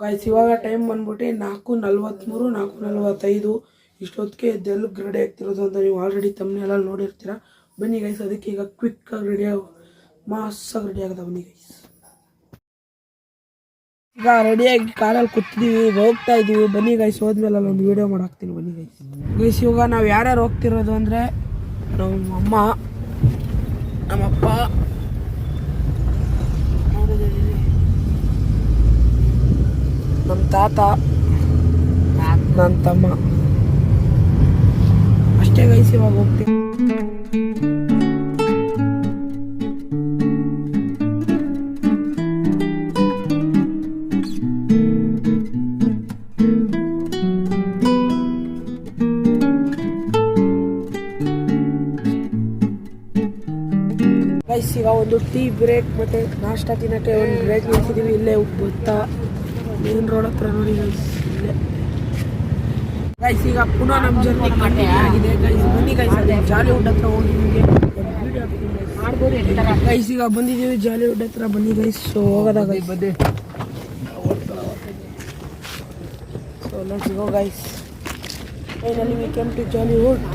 Guys ಇವಾಗ time ಬಂದ್ಬಿಟ್ಟು 4:43 4:45 ಇಷ್ಟೊತ್ತಿಗೆ ಎದ್ದೆಲ್ಲ ರೆಡಿ ಆಗ್ತಿರೋದು ಅಂತ ನೀವು ಆಲ್ರೆಡಿ ತಮ್ಮನೆಲ್ಲ ನೋಡಿರ್ತೀರಾ. ಬನ್ನಿ ಗೈಸ್, ಅದಕ್ಕೆ ಈಗ ಕ್ವಿಕ್ ಆಗಿ ಮಾಸಾಗಿ ರೆಡಿ ಆಗದ. ಬನ್ನಿ ಗೈಸ್, ಈಗ ರೆಡಿಯಾಗಿ ಕಾರಲ್ಲಿ ಕೂತಿದ್ದೀವಿ, ಹೋಗ್ತಾ ಇದ್ದೀವಿ. ಬನ್ನಿ ಗೈಸ್, ಹೋದ್ಮೇಲೆ ಒಂದು ವೀಡಿಯೋ ಮಾಡಾಕ್ತೀನಿ. ಬನ್ನಿ ಗೈಸ್ ಇವಾಗ ನಾವು ಯಾರ್ಯಾರು ಹೋಗ್ತಿರೋದು ಅಂದರೆ ನಮ್ಮಮ್ಮ, ನಮ್ಮಪ್ಪ, ನಮ್ಮ ತಾತ, ನನ್ನ ತಮ್ಮ ಅಷ್ಟೇ ಗೈಸ್. ಇವಾಗ ಹೋಗ್ತೀವಿ. ಗೈಸ್ ಈಗ ಒಂದು ಟೀ ಬ್ರೇಕ್ ಮತ್ತೆ ನಾಷ್ಟ ತಿನ್ನಕ್ಕೆ ಒಂದು ಬ್ರೇಕ್ ನಿಲ್ಸಿದೀವಿ. ಇಲ್ಲೇ ಗೊತ್ತಾ ಮೇನ್ ರೋಡ್ ಹತ್ರ ನೋಡಿ ಗೈಸ್. ಇಲ್ಲೇ ಗೈಸ್ ಈಗ ಪುನಃ ನಮ್ಮ ಜರ್ನಿ ಕಂಟಿನ್ಯೂ ಆಗಿದೆ ಗೈಸ್. ಬನ್ನಿ ಗೈಸ್, ಅದೇ ಜಾಲಿವುಡ್ ಹತ್ರ ಹೋಗಿ ನಿಮಗೆ ಗೈಸ್ ಈಗ ಬಂದಿದ್ದೀವಿ ಜಾಲಿವುಡ್ ಹತ್ರ. ಬನ್ನಿ ಗೈಸ್, ಸೊ ಹೋಗೋದ ಗೈಸ್. ಬನ್ನಿ, so let's go guys. Finally we came to Jollywood.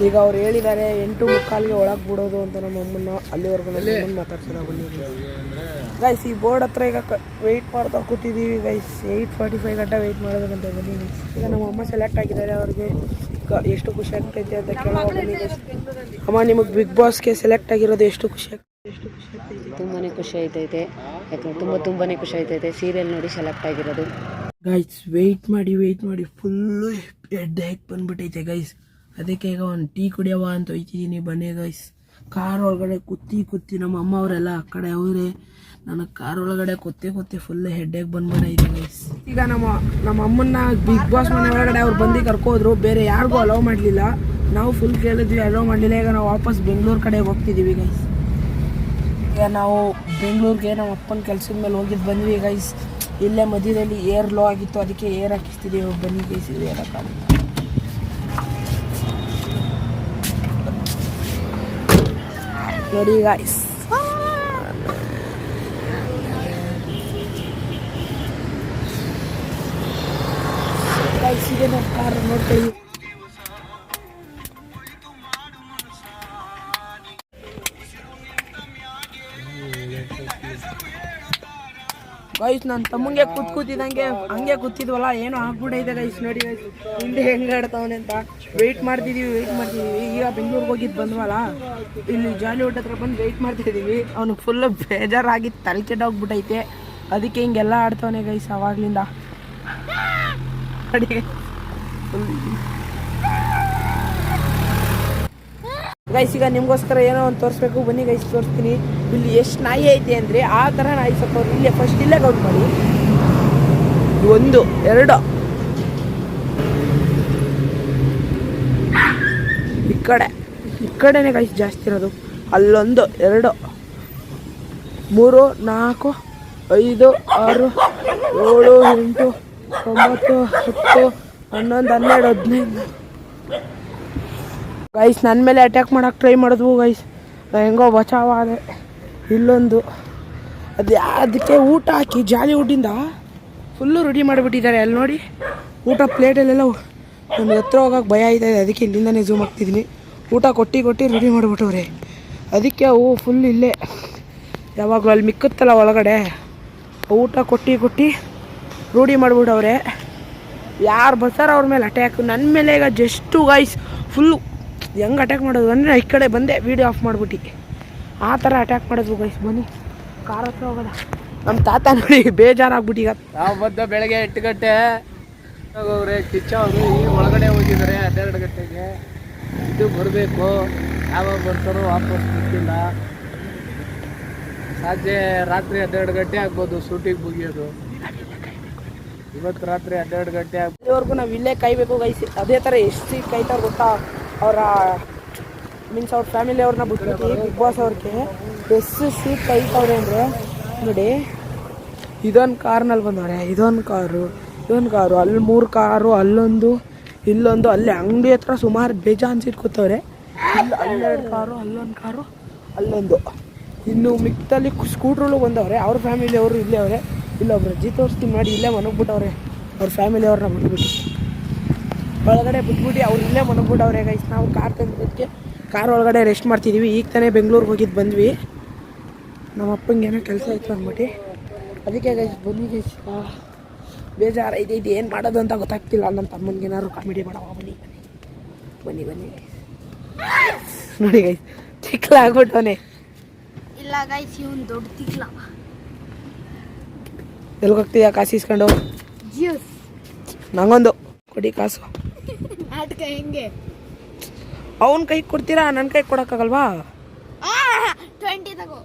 ಈಗ ಅವ್ರು ಹೇಳಿದ್ದಾರೆ 8:45 ಒಳಗೆ ಬಿಡೋದು ಅಂತ ನಮ್ಮ ಅಮ್ಮನ್ನ. ಅಲ್ಲಿವರೆಗೂ ನಮ್ಮ ಮಾತಾಡ್ಸೋಣ. ಬನ್ನಿ ಗೈಸ್, ಈ ಬೋರ್ಡ್ ಹತ್ರ ಈಗ ವೆಯ್ಟ್ ಮಾಡ್ತಾ ಕೂತಿದ್ದೀವಿ ಗೈಸ್. 8:45 ಗಂಟೆ ವೆಯ್ಟ್ ಮಾಡೋದಂತ. ಬನ್ನಿ ಗೈಸ್, ಈಗ ನಮ್ಮ ಅಮ್ಮ ಸೆಲೆಕ್ಟ್ ಆಗಿದ್ದಾರೆ. ಅವ್ರಿಗೆ ಎಷ್ಟು ಖುಷಿ ಆಗ್ತೈತೆ ಅಂತ ಕೇಳೋ. ಬನ್ನಿ ಗೈಸ್, ಅಮ್ಮ ನಿಮಗೆ ಬಿಗ್ ಬಾಸ್ಗೆ ಸೆಲೆಕ್ಟ್ ಆಗಿರೋದು ಎಷ್ಟು ಖುಷಿ ಆಗ್ತೈತೆ? ತುಂಬಾ ಖುಷಿ ಆಯ್ತೈತೆ. ಯಾಕಂದ್ರೆ ತುಂಬಾ ಖುಷಿ ಆಯ್ತೈತೆ. ಸೀರಿಯಲ್ ನೋಡಿ ಸೆಲೆಕ್ಟ್ ಆಗಿರೋದು ಗೈಸ್. ವೆಯ್ಟ್ ಮಾಡಿ ಫುಲ್ಲು ಹೆಡ್ ಹೇಗೆ ಬಂದ್ಬಿಟ್ಟೈತೆ ಗೈಸ್. ಅದಕ್ಕೆ ಈಗ ಒಂದು ಟೀ ಕುಡಿಯವ ಅಂತ ಹೋಯ್ತಿದ್ದೀನಿ. ಬನ್ನಿ ಗೈಸ್, ಕಾರ್ ಒಳಗಡೆ ಕೂತಿ ನಮ್ಮ ಅಮ್ಮ ಅವರೆಲ್ಲ ಆ ಕಡೆ ಅವರೇ. ನನಗೆ ಕಾರ್ ಒಳಗಡೆ ಕೂತಿ ಫುಲ್ ಹೆಡ್ಡೇಗೆ ಬಂದ್ಬಿಟ್ಟೈತೆ ಗೈಸ್. ಈಗ ನಮ್ಮ ಅಮ್ಮನ್ನ ಬಿಗ್ ಬಾಸ್ ಮನೆ ಒಳಗಡೆ ಅವ್ರು ಬಂದು ಕರ್ಕೋದ್ರು. ಬೇರೆ ಯಾರಿಗೂ ಅಲೋ ಮಾಡಲಿಲ್ಲ. ನಾವು ಫುಲ್ ಕೇಳಿದ್ವಿ, ಅಲೋ ಮಾಡಲಿಲ್ಲ. ಈಗ ನಾವು ವಾಪಸ್ ಬೆಂಗಳೂರು ಕಡೆ ಹೋಗ್ತಿದ್ದೀವಿ ಗೈಸ್. ಈಗ ನಾವು ಬೆಂಗಳೂರಿಗೆ ನಮ್ಮ ಅಪ್ಪನ ಕೆಲಸದ ಮೇಲೆ ಹೋಗಿದ್ದು ಬಂದ್ವಿ ಗೈಸ್. ಇಲ್ಲೇ ಮಧ್ಯದಲ್ಲಿ ಏರ್ ಲೋ ಆಗಿತ್ತು, ಅದಕ್ಕೆ ಏರ್ ಹಾಕಿಸ್ತಿದ್ದೀವಿ. ಬನ್ನಿ ಗೈಸ್, ಇದು ಏರಕ್ಕಾಗುತ್ತೆ ನೋಡಿ ಗಾಯ್ಸ್. ಇದೆ ನಮ್ಮ ಕಾರ್ ನೋಡ್ಕೊಳ್ಳಿ. ಗೈಸ್ ನನ್ನ ತಮ್ಮಂಗೆ ಕೂತಿದ್ದಂಗೆ ಹಂಗೆ ಕೂತಿದ್ವಲ್ಲ, ಏನೋ ಆಗ್ಬಿಟ್ಟೈತೆ ಗೈಸ್. ನೋಡಿ ಗೈಸ್, ಹಿಂದೆ ಹೆಂಗೆ ಆಡ್ತಾವನೆ ಅಂತ ವೆಯ್ಟ್ ಮಾಡ್ತಿದ್ದೀವಿ. ಈಗ ಬೆಂಗಳೂರಿಗೆ ಹೋಗಿದ್ದು ಬಂದ್ವಲ್ಲ, ಇಲ್ಲಿ ಜಾಲಿವುಡ್ ಹತ್ರ ಬಂದು ವೆಯ್ಟ್ ಮಾಡ್ತಿದ್ದೀವಿ. ಅವ್ನಿಗೆ ಫುಲ್ ಬೇಜಾರಾಗಿ ತಲೆ ಕೆಟ್ಟೋಗ್ಬಿಟ್ಟೈತೆ. ಅದಕ್ಕೆ ಹಿಂಗೆಲ್ಲ ಆಡ್ತಾವನೆ ಗೈಸ್ ಅವಾಗ್ಲಿಂದ. ಗೈಸ್ ಈಗ ನಿಮಗೋಸ್ಕರ ಏನೋ ಒಂದು ತೋರಿಸ್ಬೇಕು. ಬನ್ನಿ ಗೈಸ್, ತೋರಿಸ್ತೀನಿ. ಇಲ್ಲಿ ಎಷ್ಟು ನಾಯಿ ಐತೆ ಅಂದರೆ ಆ ಥರ ನಾಯಿ ಸತ್ತವ್ರು. ಇಲ್ಲೇ ಫಸ್ಟ್ ಇಲ್ಲೇ ಕೌಂಟ್ ಮಾಡಿ. 1 2 ಈ ಕಡೆನೇ ಗೈಸ್ ಜಾಸ್ತಿ ಇರೋದು. ಅಲ್ಲೊಂದು 2 3 4 5 6 7 8 9 10 11 12 15 ಗೈಸ್ ನನ್ನ ಮೇಲೆ ಅಟ್ಯಾಕ್ ಮಾಡೋಕ್ಕೆ ಟ್ರೈ ಮಾಡಿದ್ವು ಗೈಸ್. ನಾನು ಹೆಂಗೋ ಬಚಾವಾದೆ. ಇಲ್ಲೊಂದು ಅದಕ್ಕೆ ಊಟ ಹಾಕಿ ಜಾಲಿವುಡ್ಡಿಂದ ಫುಲ್ಲು ರೆಡಿ ಮಾಡಿಬಿಟ್ಟಿದ್ದಾರೆ. ಅಲ್ಲಿ ನೋಡಿ, ಊಟ ಪ್ಲೇಟಲ್ಲೆಲ್ಲ ಒಂದು ಹತ್ರ ಹೋಗೋಕೆ ಭಯ ಆಯ್ತಾಯಿದೆ. ಅದಕ್ಕೆ ಇಲ್ಲಿಂದನೇ ಝೂಮ್ ಆಗ್ತಿದ್ದೀನಿ. ಊಟ ಕೊಟ್ಟು ರೆಡಿ ಮಾಡಿಬಿಟ್ಟವ್ರೆ. ಅದಕ್ಕೆ ಅವು ಫುಲ್ ಇಲ್ಲೇ ಯಾವಾಗಲೂ ಅಲ್ಲಿ ಮಿಕ್ಕುತ್ತಲ್ಲ ಒಳಗಡೆ, ಊಟ ಕೊಟ್ಟು ರೂಢಿ ಮಾಡಿಬಿಟ್ಟವ್ರೆ. ಯಾರು ಬರ್ತಾರೋ ಅವ್ರ ಮೇಲೆ ಅಟ್ಯಾಕ್. ನನ್ನ ಮೇಲೆ ಈಗ ಜಸ್ಟು ಗೈಸ್ ಫುಲ್ಲು ಹೆಂಗೆ ಅಟ್ಯಾಕ್ ಮಾಡೋದು ಅಂದರೆ, ಈ ಕಡೆ ಬಂದೆ ವೀಡಿಯೋ ಆಫ್ ಮಾಡಿಬಿಟ್ಟು ಆ ಥರ ಅಟ್ಯಾಕ್ ಮಾಡಿದ್ವು ಗೈಸ್. ಬನ್ನಿ ಕಾರ್ ಹತ್ರ ಹೋಗೋದ. ನಮ್ಮ ತಾತ ನೋಡಿ ಬೇಜಾರಾಗ್ಬಿಟ್ಟು ಈಗ ನಾವು ಬಂದ ಬೆಳಗ್ಗೆ 8 ಗಂಟೆ ಹೋಗ್ರೆ ಕಿಚ್ಚ ಅವರು ಈ ಒಳಗಡೆ ಹೋಗಿದ್ದಾರೆ 12 ಗಂಟೆಗೆ. ಇದು ಬರಬೇಕು, ಯಾವಾಗ ಬರ್ತಾರೋ ವಾಪಸ್ ಗೊತ್ತಿಲ್ಲ. ಸಾಧ್ಯ ರಾತ್ರಿ 12 ಗಂಟೆ ಆಗ್ಬೋದು ಶೂಟಿಂಗ್ ಮುಗಿಯೋದು. ಇವತ್ತು ರಾತ್ರಿ 12 ಗಂಟೆ ಇಲ್ಲಿವರೆಗೂ ನಾವು ಇಲ್ಲೇ ಕಾಯಬೇಕು ಗೈಸ್. ಅದೇ ಥರ ಎಷ್ಟು ಸೀಟ್ ಕಾಯ್ತಾರೆ ಗೊತ್ತಾ. ಅವರ ಮೀನ್ಸ್ ಅವ್ರ ಫ್ಯಾಮಿಲಿ ಅವ್ರನ್ನ ಬಿಟ್ಬಿಟ್ಟು ಬಿಗ್ ಬಾಸ್ ಅವ್ರಿಗೆ ಎಷ್ಟು ಸೀಟ್ ಕಾಯ್ತವ್ರೆ ಅಂದರೆ ನೋಡಿ. ಇದೊಂದು ಕಾರ್ನಲ್ಲಿ ಬಂದವ್ರೆ, ಇದೊಂದು ಕಾರು, ಅಲ್ಲಿ 3 ಕಾರು, ಅಲ್ಲೊಂದು, ಇಲ್ಲೊಂದು, ಅಲ್ಲಿ ಅಂಗಡಿ ಹತ್ರ ಸುಮಾರು ಬೇಜಾನ್ ಸೀಟ್ ಕೂತವ್ರೆ. ಇಲ್ಲಿ 12 ಕಾರು, ಅಲ್ಲೊಂದು ಕಾರು, ಅಲ್ಲೊಂದು ಇನ್ನು ಮಿಕ್ಕದಲ್ಲಿ ಸ್ಕೂಟ್ರಲ್ಲೂ ಬಂದವ್ರೆ, ಅವ್ರ ಫ್ಯಾಮಿಲಿ ಅವರು ಇಲ್ಲೇ ಅವರೇ. ಇಲ್ಲೊಬ್ರು ಅಜ್ಜಿ ತೋರಿಸ್ತೀನಿ ನೋಡಿ, ಇಲ್ಲೇ ಮನಗ್ಬಿಟ್ಟವ್ರೆ ಅವ್ರ ಫ್ಯಾಮಿಲಿ ಅವ್ರನ್ನ ಬಿಟ್ಬಿಟ್ಟು, ಒಳಗಡೆ ಬಿಟ್ಬಿಟ್ಟು ಅವ್ರು ಇಲ್ಲೇ ಮನಗ್ಬಿಟ್ಟವ್ರೆ ಗೈಸ್. ನಾವು ಕಾರ್ ತಂದಿದ್ದಕ್ಕೆ ಕಾರ್ ಒಳಗಡೆ ರೆಸ್ಟ್ ಮಾಡ್ತಿದ್ದೀವಿ. ಈಗ ತಾನೇ ಬೆಂಗಳೂರಿಗೆ ಹೋಗಿದ್ದು ಬಂದ್ವಿ, ನಮ್ಮ ಅಪ್ಪಂಗೆ ಏನೋ ಕೆಲಸ ಇತ್ತು ಅಂದ್ಬಿಟ್ಟು, ಅದಕ್ಕೆ ಗೈಸ್ ಬನ್ನಿ ಗೈಸ್. ಬೇಜಾರು ಇದು ಏನು ಮಾಡೋದು ಅಂತ ಗೊತ್ತಾಗ್ತಿಲ್ಲ. ನನ್ನ ತಮ್ಮನಿಗೆ ಏನಾದ್ರು ಕಾಮಿಡಿ ಮಾಡವ, ಬನ್ನಿ ಬನ್ನಿ ಬನ್ನಿ ಬನ್ನಿ ನೋಡಿ ಗೈಸ್, ಚಿಕ್ಕಲಾಗ್ಬಿಟ್ಟವನೇ. ಇಲ್ಲ ಗೈಸ್, ಇವನು ದೊಡ್ಡ ತಿಕ್ಲ. ಎಲ್ಗೋಗ್ತೀಯಾ ಕಾಸು ಇಸ್ಕೊಂಡು? ಜ್ಯೂಸ್ ನಂಗೊಂದು ಕೊಡಿ ಕಾಸು. ನಾಟಕ ಹೆಂಗೆ? ಅವನ ಕೈಗೆ ಕೊಡ್ತೀರಾ, ನನ್ನ ಕೈಗೆ ಕೊಡೋಕ್ಕಾಗಲ್ವಾ? 20 ತಗೋ.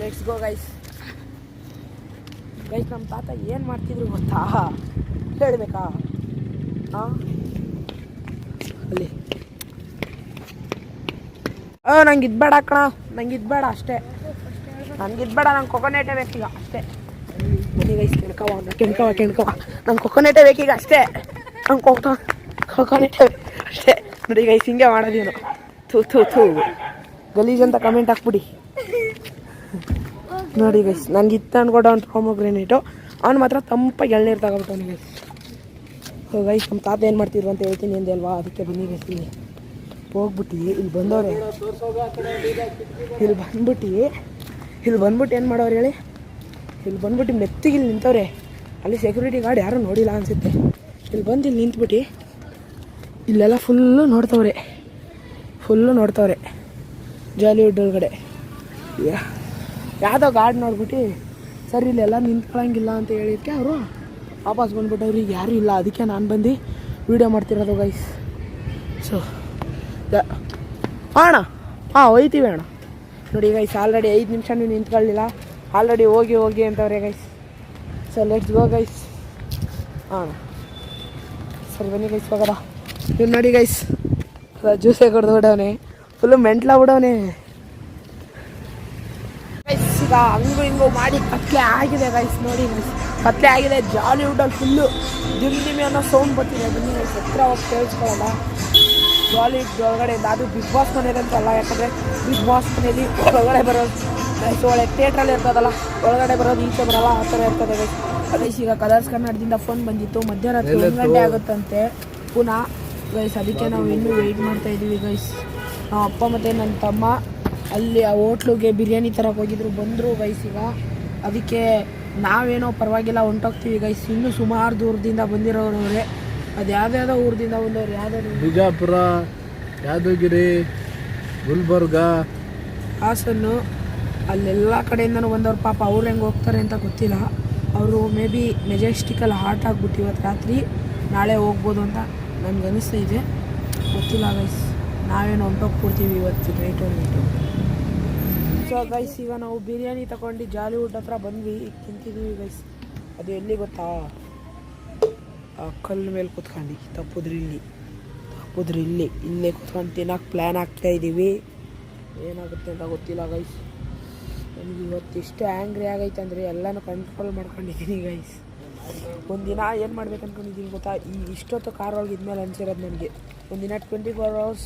Let's go guys. ಗೈಸ್ ನಮ್ಮ ತಾತ ಏನು ಮಾಡ್ತಿದ್ರು ಗೊತ್ತಾ, ಹೇಳಬೇಕಾ? ಹಾಂ, ಅಲ್ಲಿ ನಂಗೆ ಇದು ಬೇಡ ಕಣ, ನಂಗೆ ಇದು ಬೇಡ ಅಷ್ಟೇ, ನಂಗೆ ಇದು ಬೇಡ, ನಂಗೆ ಕೊಕೊನೇಟೇ ಬೇಕೀಗ ಅಷ್ಟೇ. ಬನ್ನಿ ಗೈಸ್, ಕೆಣ್ಕವ ನಂಗೆ ಕೊಕೊನೇಟೇ ಬೇಕೀಗ ಅಷ್ಟೇ, ನಂಗೆ ಕೊಕೊನೇಟೇ ಅಷ್ಟೇ. ನೋಡಿ ಗೈಸ್, ಹಿಂಗೆ ಮಾಡೋದೇನು, ಥೂ ಗಲೀಜ್ ಅಂತ ಕಮೆಂಟ್ ಹಾಕ್ಬಿಡಿ. ನೋಡಿ ಗೈಸ್, ನನಗೆ ಇತ್ತು ಅನ್ಕೊಡ ಒಂದು ಪ್ರೊಮೊಗ್ರೆನೇಟು, ಅವ್ನು ಮಾತ್ರ ತಂಪಾಗಿ ಎಳ್ನೀರು ತಗೊಬಿಟ್ಟವನು ಗೈಸ್. ಗೈಸ್ ನಮ್ಮ ತಾತ ಏನು ಮಾಡ್ತಿದ್ರು ಅಂತ ಹೇಳ್ತೀನಿ ಅಂದೆ ಅಲ್ವಾ, ಅದಕ್ಕೆ ಬನ್ನಿ ಗೈಸ್. ಇಲ್ಲಿ ಹೋಗ್ಬಿಟ್ಟು ಇಲ್ಲಿ ಬಂದವ್ರೆ, ಇಲ್ಲಿ ಬಂದ್ಬಿಟ್ಟು ಏನು ಮಾಡೋರು ಹೇಳಿ, ಇಲ್ಲಿ ಬಂದ್ಬಿಟ್ಟು ಮೆತ್ತಿಗೆ ಇಲ್ಲಿ ನಿಂತವ್ರೆ. ಅಲ್ಲಿ ಸೆಕ್ಯೂರಿಟಿ ಗಾರ್ಡ್ ಯಾರೂ ನೋಡಿಲ್ಲ ಅನಿಸುತ್ತೆ. ಇಲ್ಲಿ ಬಂದು ಇಲ್ಲಿ ನಿಂತ್ಬಿಟ್ಟು ಇಲ್ಲೆಲ್ಲ ಫುಲ್ಲು ನೋಡ್ತವ್ರೆ ಜಾಲಿವುಡ್ ಒಳಗಡೆ. ಯಾವುದೋ ಗಾರ್ಡ್ ನೋಡ್ಬಿಟ್ಟು ಸರ್ ಇಲ್ಲೆಲ್ಲ ನಿಂತ್ಕೊಳ್ಳಂಗಿಲ್ಲ ಅಂತ ಹೇಳಿದ್ದಕ್ಕೆ ಅವರು ವಾಪಸ್ ಬಂದ್ಬಿಟ್ಟು ಅವ್ರಿಗೆ ಯಾರೂ ಇಲ್ಲ, ಅದಕ್ಕೆ ನಾನು ಬಂದು ವೀಡಿಯೋ ಮಾಡ್ತಿರೋದು ಗೈಸ್. ಸೊ ಅಣ್ಣ, ಹೋಯ್ತೀವಿ ಅಣ್ಣ. ನೋಡಿ ಗೈಸ್, ಆಲ್ರೆಡಿ 5 ನಿಮಿಷ ನೀವು ನಿಂತ್ಕೊಳ್ಳಿಲ್ಲ, ಆಲ್ರೆಡಿ ಹೋಗಿ ಅಂತವ್ರೆ guys. So let's go guys. ಸರಿ ಬನ್ನಿ ಗೈಸ್, ಹೋಗೋದ. ನೀವು ನೋಡಿ ಗೈಸ್, ಜ್ಯೂಸೇ ಕೊಡ್ದು ಬಿಡವನೆ, ಫುಲ್ಲು ಮೆಂಟ್ಲ ಬಿಡವನೆ ಗೈಸ್. ಈಗ ಹಂಗು ಮಾಡಿ ಕತ್ಲೆ ಆಗಿದೆ ಗೈಸ್. ನೋಡಿ ಗೈಸ್, ಕತ್ಲೆ ಆಗಿದೆ. ಜಾಲಿವುಡಲ್ಲಿ ಫುಲ್ಲು ದಿಮ್ಮಿ ಅನ್ನೋ ಸೌಂಡ್ ಬರ್ತಿದೆ. ಬನ್ನಿ ಗೈಸ್, ಹತ್ರ ಹೋಗಿ ಕೇಳಿಸ್ಕೊಳ್ಳೋಣ. ಜಾಲಿವುಡ್ ಒಳಗಡೆ ಅದು ಬಿಗ್ ಬಾಸ್ ಮನೇದಂತಲ್ಲ, ಯಾಕಂದರೆ ಬಿಗ್ ಬಾಸ್ ಮನೇಲಿ ಒಳಗಡೆ ಬರೋದು ಗೈಸ್, ಒಳ್ಳೆ ಥಿಯೇಟ್ರಲ್ಲಿ ಇರ್ತದಲ್ಲ, ಒಳಗಡೆ ಬರೋದು ಈಚೆ ಬರೋಲ್ಲ, ಆ ಥರ ಇರ್ತದೆ ಗೈಸ್. ಗೈಸ್ ಈಗ ಕಲರ್ಸ್ ಕನ್ನಡದಿಂದ ಫೋನ್ ಬಂದಿತ್ತು, ಮಧ್ಯರಾತ್ರಿ 1 ಗಂಟೆ ಆಗುತ್ತಂತೆ ಪುನಃ ಗೈಸ್. ಅದಕ್ಕೆ ನಾವು ಇನ್ನೂ ವೆಯ್ಟ್ ಮಾಡ್ತಾಯಿದ್ದೀವಿ ಗೈಸ್. ನಮ್ಮ ಅಪ್ಪ ಮತ್ತು ನನ್ನ ತಮ್ಮ ಅಲ್ಲಿ ಆ ಹೋಟ್ಲಿಗೆ ಬಿರಿಯಾನಿ ತರಕ್ಕೆ ಹೋಗಿದ್ರು, ಬಂದರು ಗೈಸ್. ಈಗ ಅದಕ್ಕೆ ನಾವೇನೋ ಪರವಾಗಿಲ್ಲ ಹೊಂಟೋಗ್ತೀವಿ ಗೈಸ್. ಇನ್ನೂ ಸುಮಾರು ದೂರದಿಂದ ಬಂದಿರೋರವ್ರೆ, ಅದು ಯಾವುದ್ಯಾವುದೋ ಊರದಿಂದ ಬಂದವ್ರು, ಯಾವುದಾದ್ರು ಬಿಜಾಪುರ, ಯಾದಗಿರಿ, ಗುಲ್ಬರ್ಗ, ಹಾಸನ್ನು, ಅಲ್ಲೆಲ್ಲ ಕಡೆಯಿಂದನೂ ಬಂದವ್ರು. ಪಾಪ ಅವ್ರು ಹೆಂಗೆ ಹೋಗ್ತಾರೆ ಅಂತ ಗೊತ್ತಿಲ್ಲ. ಅವರು ಮೇ ಬಿ ಮೆಜೆಸ್ಟಿಕಲ್ಲಿ ಹಾರ್ಟ್ ಆಗಿಬಿಟ್ಟು ಇವತ್ತು ರಾತ್ರಿ ನಾಳೆ ಹೋಗ್ಬೋದು ಅಂತ ನನಗೆ ಅನಿಸ್ತಾ ಇದೆ, ಗೊತ್ತಿಲ್ಲ ಗೈಸ್. ನಾವೇನು ಹೊಂಟೋಗ್ಬಿಡ್ತೀವಿ ಇವತ್ತು ನೈಟು. ಸೊ ಗೈಸ್, ಈಗ ನಾವು ಬಿರಿಯಾನಿ ತಗೊಂಡು ಜಾಲಿವುಡ್ ಹತ್ರ ಬಂದ್ವಿ, ಈಗ ತಿಂತಿದ್ದೀವಿ ಗೈಸ್. ಅದು ಎಲ್ಲಿ ಗೊತ್ತಾ, ಆ ಕಲ್ಲು ಮೇಲೆ ಕೂತ್ಕೊಂಡು ತಪ್ಪಿದ್ರಿ ಇಲ್ಲೇ ಕೂತ್ಕೊಂಡು ತಿನ್ನೋಕೆ ಪ್ಲ್ಯಾನ್ ಆಗ್ತಾಯಿದ್ದೀವಿ. ಏನಾಗುತ್ತೆ ಅಂತ ಗೊತ್ತಿಲ್ಲ ಗೈಸ್. ನನಗೆ ಇವತ್ತು ಎಷ್ಟು ಆ್ಯಂಗ್ರಿ ಆಗೈತೆ ಅಂದರೆ ಎಲ್ಲನೂ ಕಂಟ್ರೋಲ್ ಮಾಡ್ಕೊಂಡಿದ್ದೀನಿ ಗೈಸ್. ಒಂದಿನ ಏನು ಮಾಡ್ಬೇಕು ಅಂದ್ಕೊಂಡಿದ್ದೀನಿ ಗೊತ್ತಾ, ಇಷ್ಟೊತ್ತು ಕಾರ್ ಒಳಗೆ ಇದ್ಮೇಲೆ ಅನಿಸಿರೋದು ನನಗೆ, ಒಂದಿನ 24 hours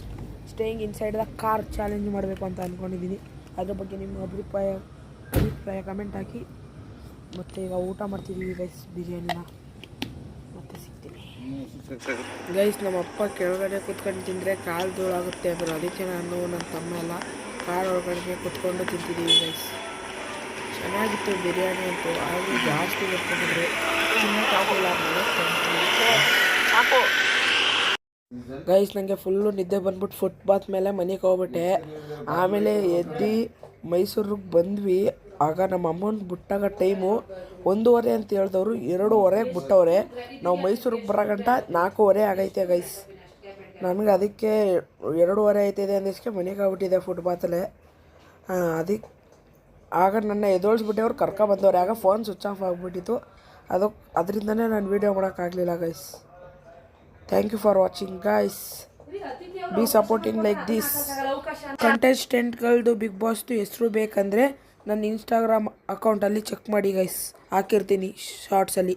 staying inside the car challenge ಮಾಡಬೇಕು ಅಂತ ಅಂದ್ಕೊಂಡಿದ್ದೀನಿ. ಅದ್ರ ಬಗ್ಗೆ ನಿಮ್ಮ ಅಭಿಪ್ರಾಯ ಕಮೆಂಟ್ ಹಾಕಿ. ಮತ್ತು ಈಗ ಊಟ ಮಾಡ್ತಿದ್ದೀವಿ ಗೈಸ್, ಬಿರಿಯಾನಿನ. ಮತ್ತೆ ಸಿಗ್ತೀನಿ ಗೈಸ್. ನಮ್ಮ ಅಪ್ಪ ಕೆಳಗಡೆ ಕೂತ್ಕೊಂಡು ತಿಂದರೆ ಕಾಲು ಧೂಳಾಗುತ್ತೆ ಅಂದರು, ಅದಕ್ಕೆ ನಾನು ನನ್ನ ತಮ್ಮ ಎಲ್ಲ ಕಾರ್ ಒಳಗಡೆ ಕೂತ್ಕೊಂಡು ತಿಂತಿದ್ದೀವಿ ಗೈಸ್. ಚೆನ್ನಾಗಿತ್ತು ಬಿರಿಯಾನಿ ಅಂತೂ, ಹಾಗೂ ಜಾಸ್ತಿ ಬರ್ತಿದ್ರೆ ತಿನ್ನೋಕ್ಕಾಗಲ್ಲ ಸಾಕು ಗೈಸ್. ನನಗೆ ಫುಲ್ಲು ನಿದ್ದೆ ಬಂದ್ಬಿಟ್ಟು ಫುಟ್ಪಾತ್ ಮೇಲೆ ಮನೆಗೆ ಹೋಗ್ಬಿಟ್ಟೆ. ಆಮೇಲೆ ಎದ್ದು ಮೈಸೂರಿಗೆ ಬಂದ್ವಿ. ಆಗ ನಮ್ಮ ಅಮ್ಮನ ಬಿಟ್ಟಾಗ ಟೈಮು 1:15 ಅಂತ ಹೇಳಿದವರು 2:15ಗೆ ಬಿಟ್ಟವ್ರೆ. ನಾವು ಮೈಸೂರಿಗೆ ಬರೋಗಂಟ 4:15 ಆಗೈತೆ ಗೈಸ್. ನನಗೆ ಅದಕ್ಕೆ 2:15 ಆಯ್ತಿದೆ ಅಂದಿದ್ದಕ್ಕೆ ಮನೆಗೆ ಆಗ್ಬಿಟ್ಟಿದೆ ಫುಟ್ಪಾತಲ್ಲೇ. ಅದಕ್ಕೆ ಆಗ ನನ್ನ ಎದೋಳಿಸ್ಬಿಟ್ಟೆ, ಅವ್ರು ಕರ್ಕೊಬಂದವ್ರೆ. ಆಗ ಫೋನ್ ಸ್ವಿಚ್ ಆಫ್ ಆಗಿಬಿಟ್ಟಿತ್ತು, ಅದರಿಂದನೇ ನಾನು ವೀಡಿಯೋ ಮಾಡೋಕ್ಕಾಗಲಿಲ್ಲ guys. Thank you for watching guys. Be supporting like this. ಕಂಟೆಸ್ಟೆಂಟ್ಗಳದ್ದು ಬಿಗ್ ಬಾಸ್ದು ಹೆಸರು ಬೇಕಂದರೆ ನನ್ನ ಇನ್ಸ್ಟಾಗ್ರಾಮ್ ಅಕೌಂಟಲ್ಲಿ ಚೆಕ್ ಮಾಡಿ ಗೈಸ್, ಹಾಕಿರ್ತೀನಿ ಶಾರ್ಟ್ಸಲ್ಲಿ.